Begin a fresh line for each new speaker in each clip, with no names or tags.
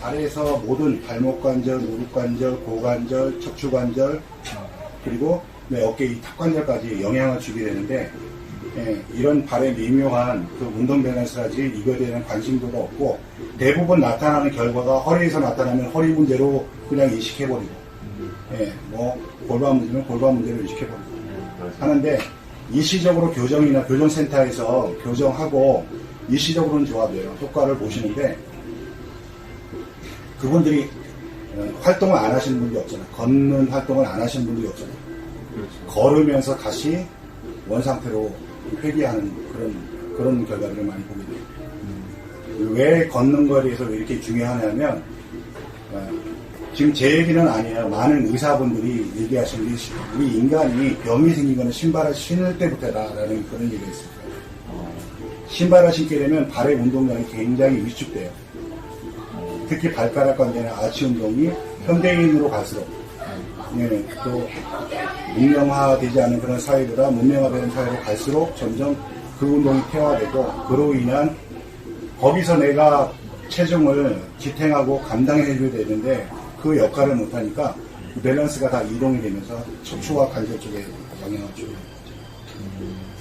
발에서 모든 발목 관절, 무릎 관절, 고관절, 척추 관절, 그리고 내 어깨 이 탁관절까지 영향을 주게 되는데, 이런 발의 미묘한 그 운동 밸런스라지 이거에 대한 관심도가 없고, 대부분 나타나는 결과가 허리에서 나타나면 허리 문제로 그냥 인식해버리고, 뭐 골반 문제면 골반 문제로 인식해버리고 하는데, 일시적으로 교정이나 교정센터에서 교정하고 일시적으로는 좋아져요. 효과를 보시는데, 그분들이 활동을 안 하시는 분들이 없잖아요. 걷는 활동을 안 하시는 분들이 없잖아요.
그렇죠.
걸으면서 다시 원상태로 회귀하는 그런 결과들을 많이 보게 돼요. 왜 걷는 거에 대해서 왜 이렇게 중요하냐면, 지금 제 얘기는 아니에요. 많은 의사분들이 얘기하시는 게, 우리 인간이 병이 생긴 거는 신발을 신을 때부터다라는 그런 얘기가 있습니다. 신발을 신게 되면 발의 운동량이 굉장히 위축돼요. 특히 발가락 관절의 아치 운동이 현대인으로 갈수록, 또 문명화되지 않은 그런 사회보다 문명화되는 사회로 갈수록 점점 그 운동이 퇴화되고, 그로 인한 거기서 내가 체중을 지탱하고 감당해줘야 되는데 그 역할을 못하니까 밸런스가 다 이동이 되면서 척추와 관절 쪽에 영향을 주게 되는 거죠.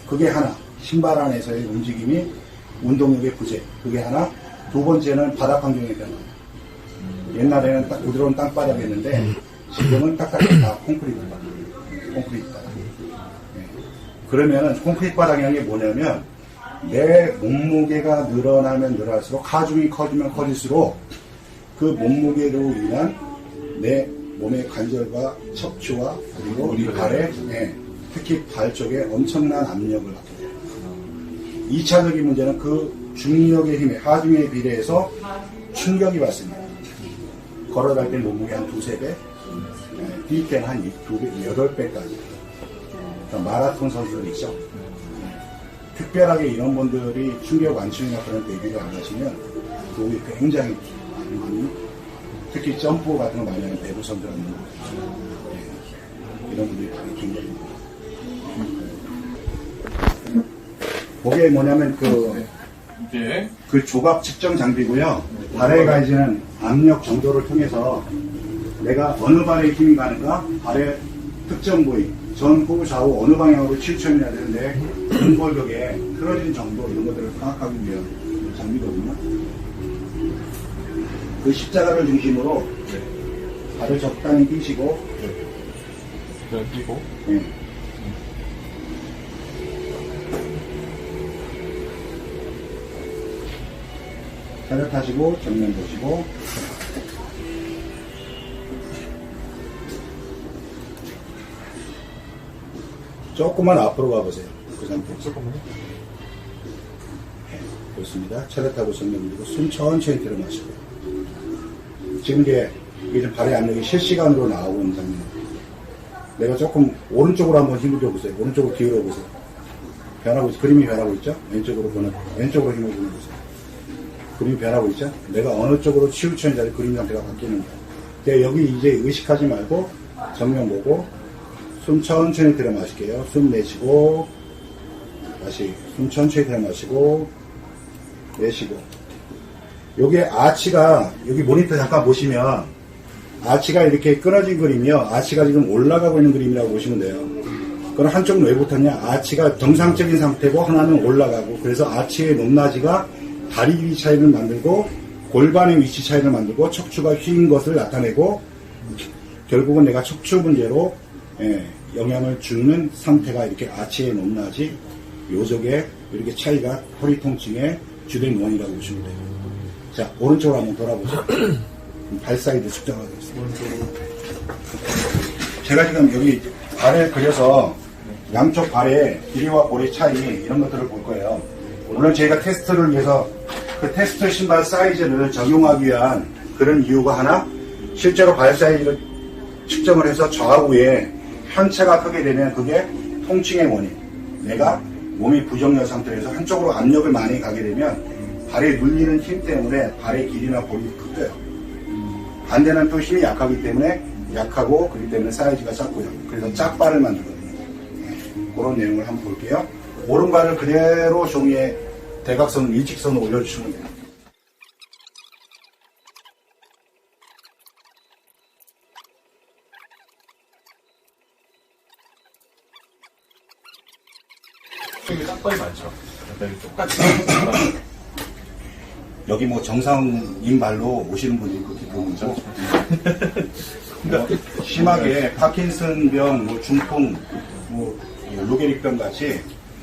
그게 하나, 신발 안에서의 움직임이 운동력의 부재, 그게 하나. 두 번째는 바닥 환경의 변화. 옛날에는 딱 부드러운 땅바닥이었는데 지금은 딱딱한 콘크리트 바닥. 그러면은 콘크리트 바닥이라는 게 뭐냐면, 내 몸무게가 늘어나면 늘어날수록, 하중이 커지면 커질수록 그 몸무게로 인한 내 몸의 관절과 척추와 그리고 우리 발에, 특히 발 쪽에 엄청난 압력을 받게 돼요. 2차적인 문제는 그 중력의 힘에, 하중에 비례해서 충격이 받습니다. 걸어갈 때 몸무게 한 2~3배, 뛸 때는 한 8배까지. 그러니까 마라톤 선수들 있죠. 특별하게 이런 분들이 충격 완충이나 그런 대비를 안 하시면 도움이 굉장히 많이, 특히 점프 같은 거 많이 하는 배구 선수들은 있는 거죠. 이런 분들이 굉장히 그게 뭐냐면 그 조각 측정 장비고요. 발에 가해지는 압력 정도를 통해서 내가 어느 발에 힘이 가는가, 발의 특정 부위, 전, 후, 좌우 어느 방향으로 치우쳐야 되는데 근골격에 틀어진 정도, 이런 것들을 파악하기 위한 장비거든요. 그 십자가를 중심으로 발을 적당히 끼시고,
끼고,
차렷하시고 정면 보시고, 조금만 앞으로 가보세요. 그 상태에서.
조금만요.
좋습니다. 차렷하고 정면 들고 숨 천천히 들어 마시고요. 지금 이게 좀 발의 압력이 실시간으로 나오고 있는 장면입니다. 내가 조금 오른쪽으로 한번 힘을 줘보세요. 오른쪽으로 기울여 보세요. 변하고 있죠. 그림이 변하고 있죠. 왼쪽으로 왼쪽으로 힘을 주어보세요. 그림이 변하고 있죠. 내가 어느 쪽으로 치우쳐있는지 그림 상태가 바뀌는 거예요. 여기 이제 의식하지 말고 정면 보고 숨 천천히 들여 마실게요. 숨 내쉬고, 다시 숨 천천히 들여 마시고, 내쉬고. 여기 아치가, 여기 모니터 잠깐 보시면, 아치가 이렇게 끊어진 그림이요. 아치가 지금 올라가고 있는 그림이라고 보시면 돼요. 그럼 한쪽은 왜 붙었냐? 아치가 정상적인 상태고, 하나는 올라가고, 그래서 아치의 높낮이가 다리 길이 차이를 만들고, 골반의 위치 차이를 만들고, 척추가 휜 것을 나타내고, 결국은 내가 척추 문제로 영향을 주는 상태가 이렇게 아치의 높낮이, 요적에 이렇게 차이가 허리 통증의 주된 원인이라고 보시면 돼요. 자, 오른쪽으로 한번 돌아보죠. 발 사이드 측정하겠습니다. 제가 지금 여기 발을 그려서 양쪽 발의 길이와 볼의 차이, 이런 것들을 볼 거예요. 물론 저희가 테스트를 위해서 그 테스트 신발 사이즈를 적용하기 위한 그런 이유가 하나, 실제로 발 사이즈를 측정을 해서 좌우에 편차가 크게 되면 그게 통증의 원인. 내가 몸이 부정렬 상태에서 한쪽으로 압력을 많이 가게 되면 발에 눌리는 힘 때문에 발의 길이나 볼이 커져요. 반대는 또 힘이 약하기 때문에 약하고, 그렇기 때문에 사이즈가 작고요. 그래서 짝발을 만들거든요. 그런 내용을 한번 볼게요. 오른발을 그대로 종이에 대각선을 일직선으로 올려주시면 돼요.
이게 딱발이 많죠. 약간 똑같이.
여기 뭐 정상인 발로 오시는 분들이 그렇게 보는죠. 그러니까 심하게 파킨슨병, 뭐 중풍, 뭐 루게릭병 같이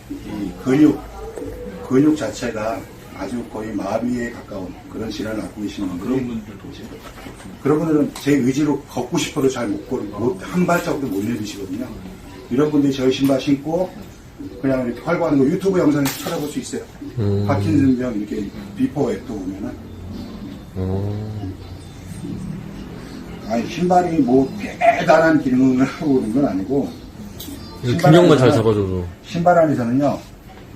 이 근육 자체가 아주 거의 마비에 가까운 그런 질환을 갖고 계시는
그런
분들이
분들도 오시죠.
그런 분들은 제 의지로 걷고 싶어도 잘 한 발짝도 못 내리시거든요. 이런 분들이 저희 신발 신고 그냥 이렇게 활보하는 거 유튜브 영상에서 찾아볼 수 있어요. 파킨슨병 이렇게 비포 애프터 보면은 아니 신발이 뭐 대단한 기능을 하고 있는 건 아니고
균형만 잘 잡아줘도.
신발 안에서는요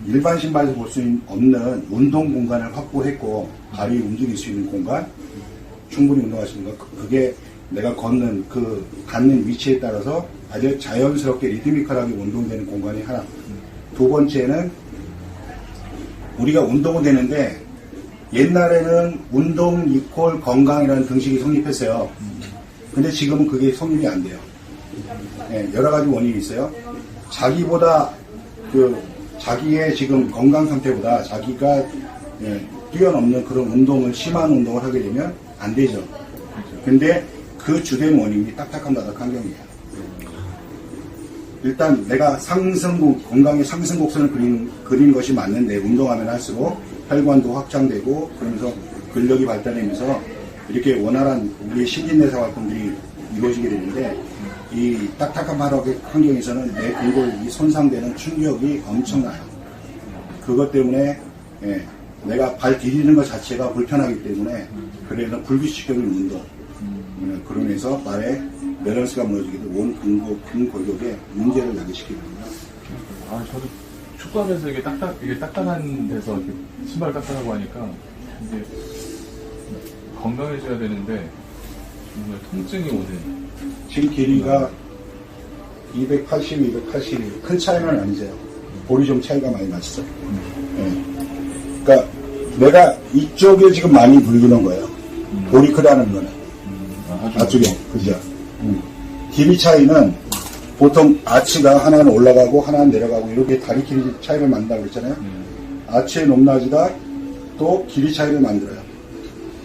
일반 신발에서 볼 수 없는 운동 공간을 확보했고 발이 움직일 수 있는 공간 충분히 운동할 수 있는 거 그게 내가 걷는 그 닿는 위치에 따라서 아주 자연스럽게 리드미컬하게 운동되는 공간이 하나. 두 번째는 우리가 운동은 되는데 옛날에는 운동 이퀄 건강이라는 등식이 성립했어요. 근데 지금은 그게 성립이 안 돼요. 네, 여러 가지 원인이 있어요. 자기보다 자기의 지금 건강 상태보다 자기가 뛰어넘는 그런 운동을 심한 운동을 하게 되면 안 되죠. 근데 그 주된 원인이 딱딱한 바닥 환경이에요. 일단 내가 건강의 상승 곡선을 그리는 것이 맞는데 운동하면 할수록 혈관도 확장되고 그러면서 근력이 발달하면서 이렇게 원활한 우리의 신진대사 활동들이 이루어지게 되는데 이 딱딱한 바닥 환경에서는 내 근골이 손상되는 충격이 엄청나요. 그것 때문에 내가 발 디디는 것 자체가 불편하기 때문에 그래서 불규칙적인 운동 그러면서 발에 밸런스가 무너지기도 온 근골격에 문제를 야기시키거든요.
아, 저도 축구하면서 이게 딱딱한 데서 이렇게 신발 딱딱하고 하니까 이게 건강해져야 되는데 정말 통증이 오는.
지금 길이가 280, 281. 큰 차이는 아니세요. 볼이 좀 차이가 많이 나시죠. 그러니까 내가 이쪽에 지금 많이 불리는 거예요. 볼이 크다는 거는. 앞쪽에. 그죠? 길이 차이는 보통 아치가 하나는 올라가고 하나는 내려가고 이렇게 다리 길이 차이를 만든다고 했잖아요. 아치의 높낮이가 또 길이 차이를 만들어요.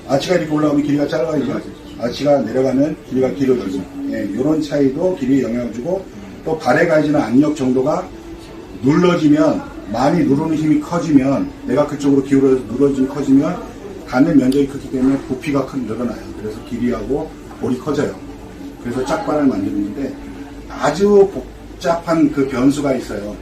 아치가 이렇게 올라가면 길이가 짧아지죠. 아치가 내려가면 길이가 길어지죠. 이런 차이도 길이에 영향을 주고 또 발에 가해지는 압력 정도가 눌러지면 많이 누르는 힘이 커지면 내가 그쪽으로 기울어서 눌러짐이 커지면 닿는 면적이 크기 때문에 부피가 늘어나요. 그래서 길이하고 볼이 커져요. 그래서 짝발을 만드는데 아주 복잡한 그 변수가 있어요.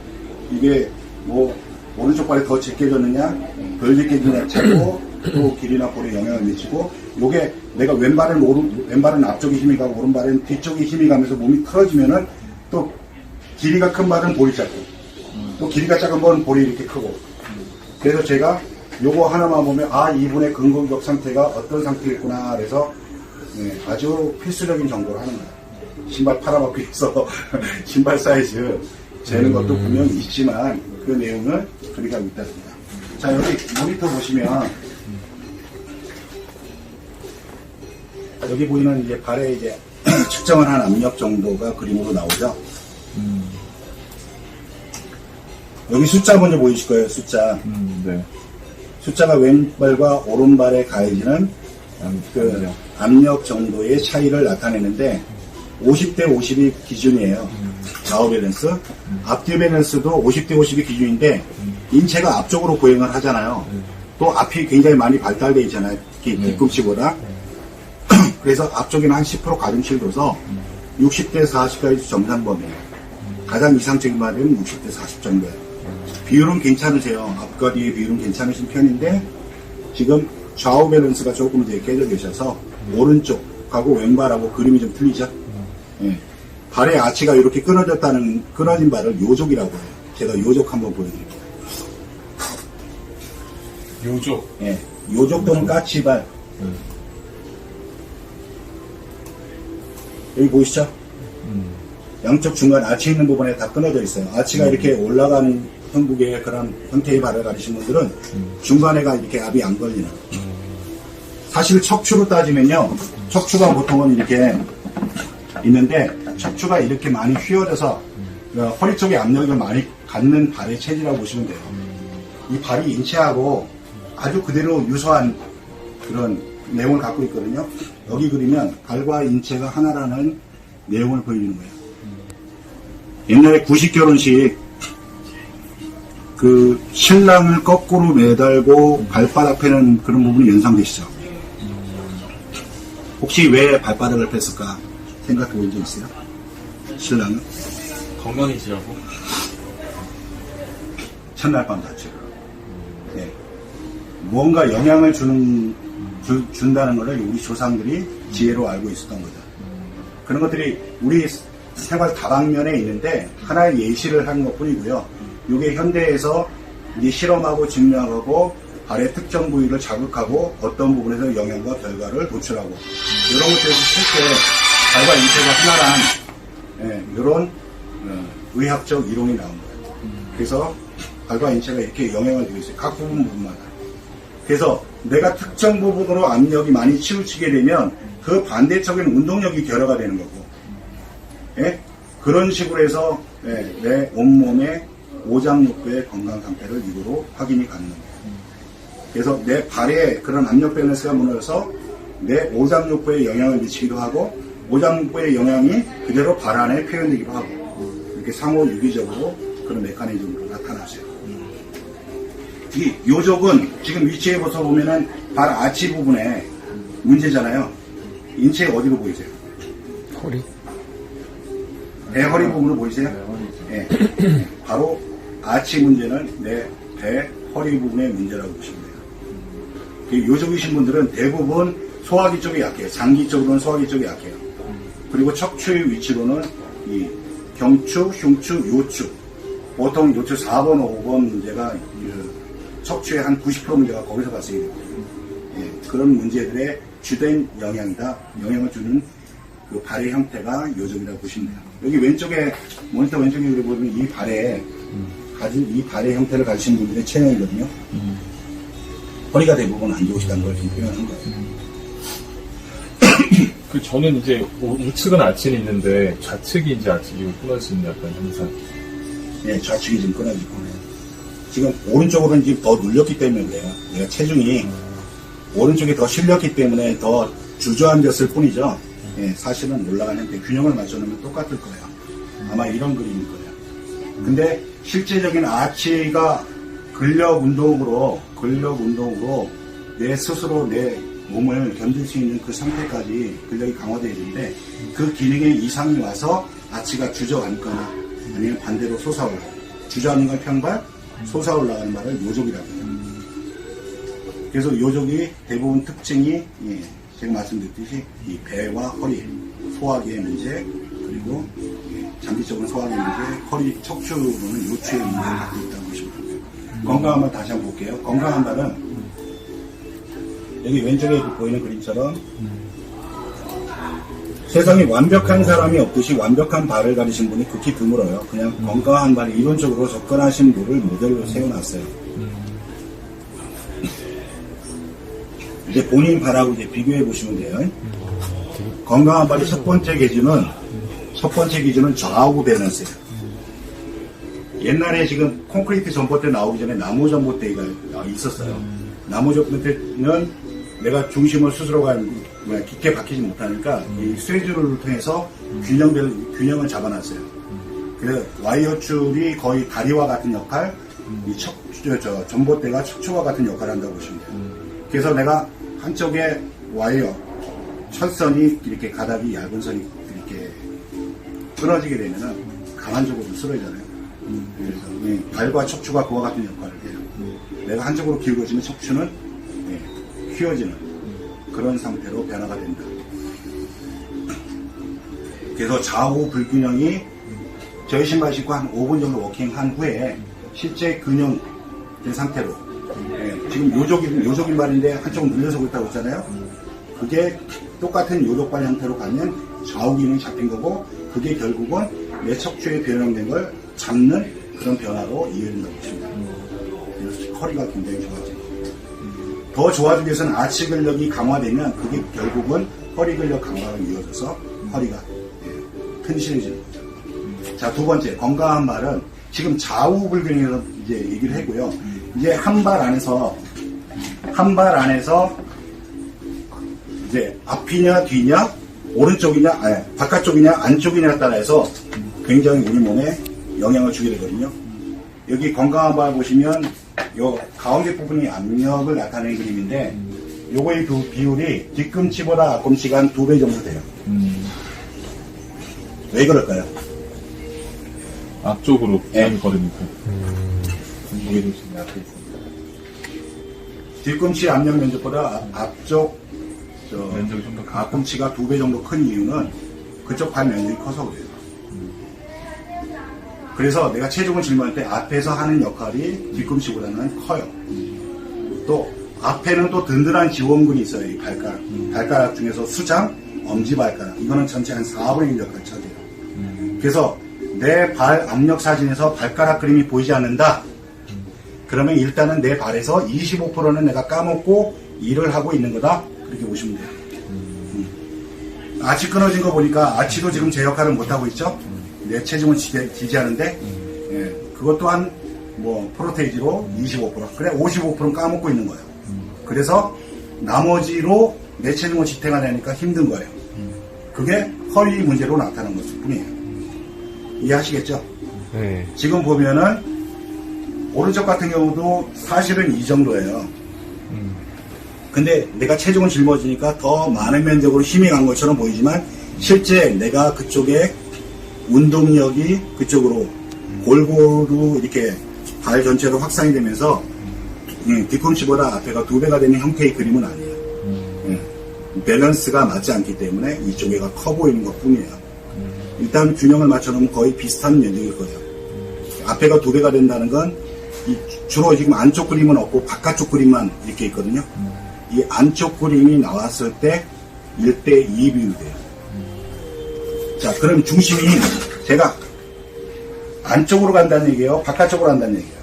이게 뭐 오른쪽 발이 더 제껴졌느냐 덜 제껴졌느냐 차고 또 길이나 볼에 영향을 미치고 요게 내가 왼발은 앞쪽에 힘이 가고 오른발은 뒤쪽에 힘이 가면서 몸이 틀어지면은 또 길이가 큰 발은 볼이 작고 또 길이가 작은 발은 볼이 이렇게 크고 그래서 제가 요거 하나만 보면 이분의 근골격 상태가 어떤 상태겠구나 그래서 아주 필수적인 정보를 하는 거예요. 신발 팔아먹기 위해서 신발 사이즈 재는 것도 분명히 있지만 그 내용을 그렇게 하고 있답니다. 자 여기 모니터 보시면 여기 보이는 이제 발에 이제 측정을 한 압력 정도가 그림으로 나오죠. 여기 숫자 먼저 보이실 거예요. 숫자.
네.
숫자가 왼발과 오른발에 가해지는 그 압력 정도의 차이를 나타내는데 50대 50이 기준이에요. 좌우 밸런스. 앞뒤 밸런스도 50대 50이 기준인데 인체가 앞쪽으로 보행을 하잖아요. 또 앞이 굉장히 많이 발달되어 있잖아요. 뒤꿈치보다. 그래서 앞쪽에는 한 10% 가중치를 둬서 60대 40까지 정상 범위예요. 가장 이상적인 말은 60대 40 정도예요. 비율은 괜찮으세요. 앞과 뒤의 비율은 괜찮으신 편인데 지금 좌우 밸런스가 조금 더 깨져 계셔서 오른쪽하고 왼발하고 그림이 좀 틀리죠. 발의 아치가 이렇게 끊어진 발을 요족이라고 해요. 제가 요족 한번 보여드릴게요.
요족.
요족 또는 까치발. 여기 보이시죠? 양쪽 중간 아치 있는 부분에 다 끊어져 있어요. 아치가 이렇게 올라가는 형국의 그런 형태의 발을 가리신 분들은 중간에가 이렇게 압이 안 걸리는. 사실 척추로 따지면요. 척추가 보통은 이렇게 있는데 척추가 이렇게 많이 휘어져서 허리 쪽에 압력을 많이 갖는 발의 체질이라고 보시면 돼요. 이 발이 인체하고 아주 그대로 유사한 그런 내용을 갖고 있거든요. 여기 그리면 발과 인체가 하나라는 내용을 보여주는 거예요. 옛날에 구식 결혼식 그 신랑을 거꾸로 매달고 발바닥 패는 그런 부분이 연상되시죠? 혹시 왜 발바닥을 뺐을까 생각해 본 적 있어요? 신랑은?
건강해지라고?
첫날 밤 자체로. 네. 무언가 영향을 준다는 것을 우리 조상들이 지혜로 알고 있었던 거죠. 그런 것들이 우리 생활 다방면에 있는데 하나의 예시를 한 것 뿐이고요. 이게 현대에서 이제 실험하고 증명하고 발의 특정 부위를 자극하고 어떤 부분에서 영향과 결과를 도출하고 이런 것들에서 실제 발과 인체가 하나란 이런 의학적 이론이 나온 거예요. 그래서 발과 인체가 이렇게 영향을 주고 있어요. 각 부분마다. 그래서 내가 특정 부분으로 압력이 많이 치우치게 되면 그 반대적인 운동력이 결여가 되는 거고, 예? 그런 식으로 해서 내 온몸의 오장육부의 건강 상태를 이거로 확인이 가능합니다. 그래서 내 발에 그런 압력 밸런스가 무너져서 내 오장육부에 영향을 미치기도 하고 오장육부의 영향이 그대로 발 안에 표현되기도 하고 이렇게 상호 유기적으로 그런 메커니즘으로 나타나죠. 이 요족은 지금 위치에서 보면은 발 아치 부분에 문제잖아요. 인체 어디로 보이세요?
허리?
배 허리 부분으로 보이세요? 네. 바로 아치 문제는 내 배 허리 부분의 문제라고 보시면 돼요. 요족이신 분들은 대부분 소화기 쪽이 약해요. 장기 쪽으로는 소화기 쪽이 약해요. 그리고 척추의 위치로는 이 경추, 흉추, 요추. 보통 요추 4번, 5번 문제가 척추의 한 90% 문제가 거기서 발생이 되거든요. 예, 그런 문제들의 주된 영향이다. 영향을 주는 그 발의 형태가 요족이라고 보시면 돼요. 여기 왼쪽에, 모니터 왼쪽에 보면 이 발에 가진, 이 발의 형태를 가지신 분들의 체형이거든요. 허리가 대부분 안 좋으시다는 걸 지금 표현하는 거예요.
그 저는 이제 우측은 아치는 있는데 좌측이 이제 아치가 끊어지는 약간 현상.
예, 좌측이 좀 끊어지고. 지금 오른쪽으로는 지금 더 눌렸기 때문에 그래요. 내가 체중이 오른쪽에 더 실렸기 때문에 더 주저앉았을 뿐이죠. 예, 사실은 올라가는 형태, 균형을 맞춰놓으면 똑같을 거예요. 아마 이런 그림일 거예요. 근데 실제적인 아치가 근력 운동으로 내 스스로 내 몸을 견딜 수 있는 그 상태까지 근력이 강화되어 있는데 그 기능에 이상이 와서 아치가 주저앉거나 아니면 반대로 솟아올라. 주저앉는 걸 평발, 솟아올라가는 말을 요족이라고 해요. 그래서 요족이 대부분 특징이 제가 말씀드렸듯이 이 배와 허리, 소화기의 문제, 그리고 장기적인 소화기의 문제, 허리, 척추로는 요추의 문제를 갖고 있다고 보시면 됩니다. 건강한 발 다시 한번 볼게요. 건강한 발은 여기 왼쪽에 보이는 그림처럼 세상에 완벽한 사람이 없듯이 완벽한 발을 가지신 분이 극히 드물어요. 그냥 건강한 발, 이론적으로 접근하신 분을 모델로 세워놨어요. 이제 본인 발하고 이제 비교해 보시면 돼요. 건강한 발의 첫 번째 기준은 좌우 밸런스예요. 옛날에 지금 콘크리트 전봇대 나오기 전에 나무 전봇대가 있었어요. 나무 전봇대는 내가 중심을 스스로 깊게 박히지 못하니까 이 쇠줄을 통해서 균형을 잡아놨어요. 그래서 와이어줄이 거의 다리와 같은 역할, 이 전봇대가 척추와 같은 역할을 한다고 보시면 돼요. 그래서 내가 한쪽에 와이어, 철선이 이렇게 가닥이 얇은 선이 이렇게 끊어지게 되면은 강한 쪽으로 쓰러지잖아요. 그래서 발과 척추가 그와 같은 역할을 해요. 내가 한쪽으로 기울어지면 척추는 휘어지는 그런 상태로 변화가 된다. 그래서 좌우 불균형이 저희 신발 신고 한 5분 정도 워킹한 후에 실제 균형된 상태로 지금 요족인 발인데 한쪽은 눌려서 있다고 했잖아요. 그게 똑같은 요족발 형태로 가면 좌우 기능이 잡힌 거고 그게 결국은 내 척추에 변형된 걸 잡는 그런 변화로 이어진다고 보십니다. 그래서 허리가 굉장히 좋아지고 더 좋아지기 위해서는 아치 근력이 강화되면 그게 결국은 허리 근력 강화로 이어져서 허리가 튼실해지는 거죠. 자, 두 번째, 건강한 발은 지금 좌우 불균형에서 이제 얘기를 했고요. 이제 한 발 안에서 이제 앞이냐 뒤냐 오른쪽이냐 바깥쪽이냐 안쪽이냐에 따라서 굉장히 우리 몸에 영향을 주게 되거든요. 여기 건강한 발 보시면 요 가운데 부분이 압력을 나타내는 그림인데 요거의 그 비율이 뒤꿈치보다 앞꿈치가 한 2배 정도 돼요. 왜 그럴까요?
앞쪽으로
네.
땀이 거리니까. 무게중심이 앞에 있습니다.
뒤꿈치 압력 면적보다 앞쪽
면적이 좀 더 크다.
앞꿈치가 2배 정도 큰 이유는 그쪽 발 면적이 커서 그래요. 그래서 내가 체중을 짊어질 때 앞에서 하는 역할이 뒤꿈치보다는 커요. 또 앞에는 또 든든한 지원근이 있어요. 이 발가락. 발가락 중에서 수장, 엄지발가락. 이거는 전체 한 4분의 1 역할을 차지해요. 그래서 내 발 압력 사진에서 발가락 그림이 보이지 않는다. 그러면 일단은 내 발에서 25%는 내가 까먹고 일을 하고 있는 거다. 그렇게 보시면 돼요. 아치 끊어진 거 보니까 아치도 지금 제 역할을 못하고 있죠. 내 체중을 지지하는데 그것 또한 뭐 프로테이지로 25% 그래 55%는 까먹고 있는 거예요. 그래서 나머지로 내 체중을 지탱하려니까 힘든 거예요. 그게 허리 문제로 나타나는 것일 뿐이에요. 이해하시겠죠?
네.
지금 보면은 오른쪽 같은 경우도 사실은 이 정도예요. 근데 내가 체중을 짊어지니까 더 많은 면적으로 힘이 간 것처럼 보이지만 실제 내가 그쪽에 운동력이 그쪽으로 골고루 이렇게 발 전체로 확산이 되면서 뒤꿈치보다 앞에가 2배가 되는 형태의 그림은 아니에요. 밸런스가 맞지 않기 때문에 이쪽에가 커 보이는 것 뿐이에요. 일단 균형을 맞춰놓으면 거의 비슷한 면적일 거예요. 앞에가 2배가 된다는 건 주로 지금 안쪽 그림은 없고 바깥쪽 그림만 이렇게 있거든요. 이 안쪽 그림이 나왔을 때 1대2 비율이 돼요. 자, 그럼 중심이 제가 안쪽으로 간다는 얘기예요? 바깥쪽으로 간다는 얘기예요?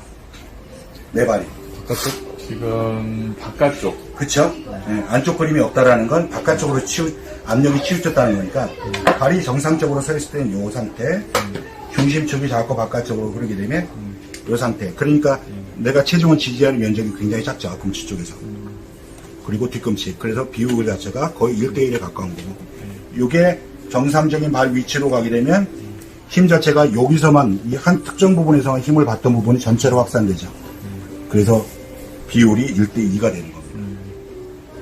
내 발이.
바깥쪽?
지금 바깥쪽.
그쵸? 네, 안쪽 그림이 없다라는 건 바깥쪽으로 압력이 치우쳤다는 거니까 발이 정상적으로 서 있을 때는 이 상태, 중심축이 자꾸 바깥쪽으로 흐르게 되면 이 상태. 그러니까 내가 체중을 지지하는 면적이 굉장히 작죠. 앞꿈치 쪽에서. 그리고 뒤꿈치. 그래서 비율 자체가 거의 1대1에 가까운 거고. 이게 정상적인 발 위치로 가게 되면 힘 자체가 여기서만 이 한 특정 부분에서만 힘을 받던 부분이 전체로 확산되죠. 그래서 비율이 1대2가 되는 겁니다.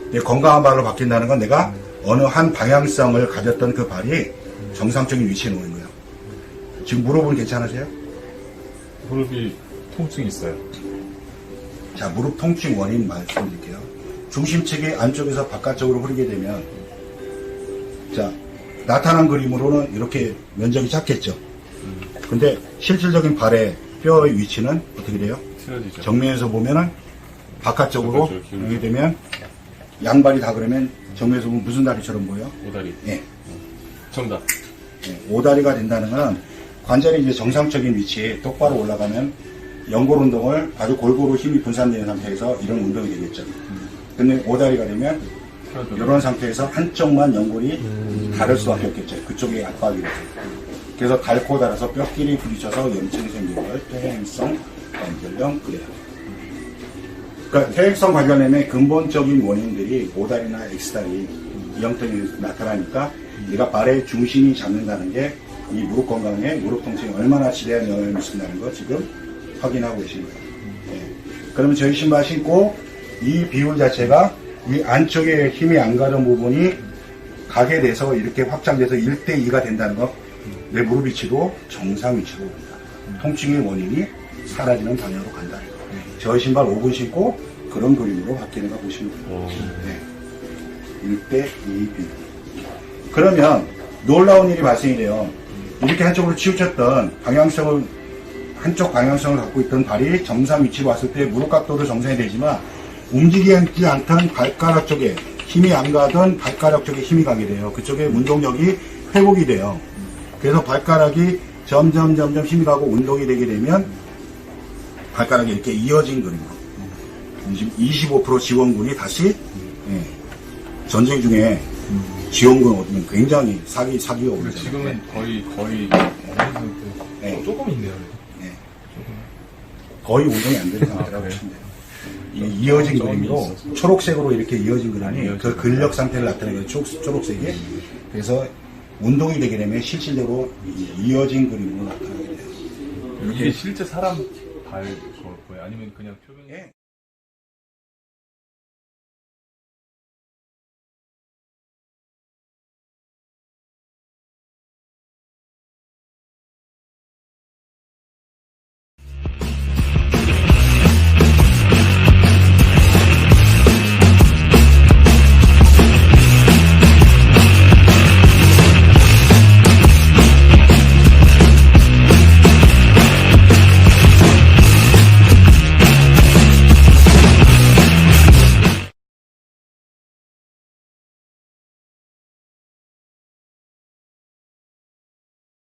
근데 건강한 발로 바뀐다는 건 내가 어느 한 방향성을 가졌던 그 발이 정상적인 위치에 놓는 거예요. 지금 무릎은 괜찮으세요?
무릎이 통증이 있어요.
자, 무릎 통증 원인 말씀드릴게요. 중심축이 안쪽에서 바깥쪽으로 흐르게 되면 자, 나타난 그림으로는 이렇게 면적이 작겠죠. 근데 실질적인 발의 뼈의 위치는 어떻게 돼요?
틀어지죠.
정면에서 보면은 바깥쪽으로
바깥쪽으로 기울죠.
이렇게 되면 양발이 다 그러면 정면에서 보면 무슨 다리처럼 보여?
오다리.
예.
정답.
오다리가 된다는 건 관절이 이제 정상적인 위치에 똑바로 올라가면 연골 운동을 아주 골고루 힘이 분산되는 상태에서 이런 운동이 되겠죠. 근데 오다리가 되면 이런 상태에서 한쪽만 연골이 닳을 수밖에 없겠죠. 그쪽에 압박이 돼서. 그래서 닳고 닳아서 뼈끼리 부딪혀서 염증이 생기는 걸 퇴행성 관절염 그래요. 그러니까 퇴행성 관절염의 근본적인 원인들이 오다리나 X다리 이 형태로 나타나니까 내가 발의 중심이 잡는다는 게 이 무릎 건강에 무릎 통증에 얼마나 지대한 영향을 미친다는 거 지금 확인하고 계신 거예요. 그러면 저희 신발 신고 이 비율 자체가 이 안쪽에 힘이 안 가던 부분이 가게 돼서 이렇게 확장돼서 1대2가 된다는 거 내 무릎 위치도 정상 위치로 옵니다. 통증의 원인이 사라지는 방향으로 간다. 저희 신발 5분 신고 그런 그림으로 바뀌는 거 보시면 돼요. 1대2 비율. 그러면 놀라운 일이 발생이 돼요. 이렇게 한쪽으로 치우쳤던 방향성을 한쪽 방향성을 갖고 있던 발이 정상 위치로 왔을 때 무릎 각도도 정상이 되지만 움직이지 않던 발가락 쪽에 힘이 안 가던 발가락 쪽에 힘이 가게 돼요. 그쪽에 운동력이 회복이 돼요. 그래서 발가락이 점점 힘이 가고 운동이 되게 되면 발가락이 이렇게 이어진 그림으로 지금 25% 지원군이 다시 전쟁 중에 지원군 얻으면 굉장히 사기가 오르잖아요.
지금은 거의 상태.
네.
조금 있네요.
네.
조금.
거의 운동이 안 되는 상태라고
그래요?
보시면 돼요. 이 이어진
점이
그림으로
있어서.
초록색으로 이렇게 이어진 그림이
이어진
그 근력 상태를 나타내는 초록색이 그래서 운동이 되게 되면 실질적으로 이어진 그림으로 나타나게 돼요.
이게 실제 사람 발 거예요? 아니면 그냥 표면?
예.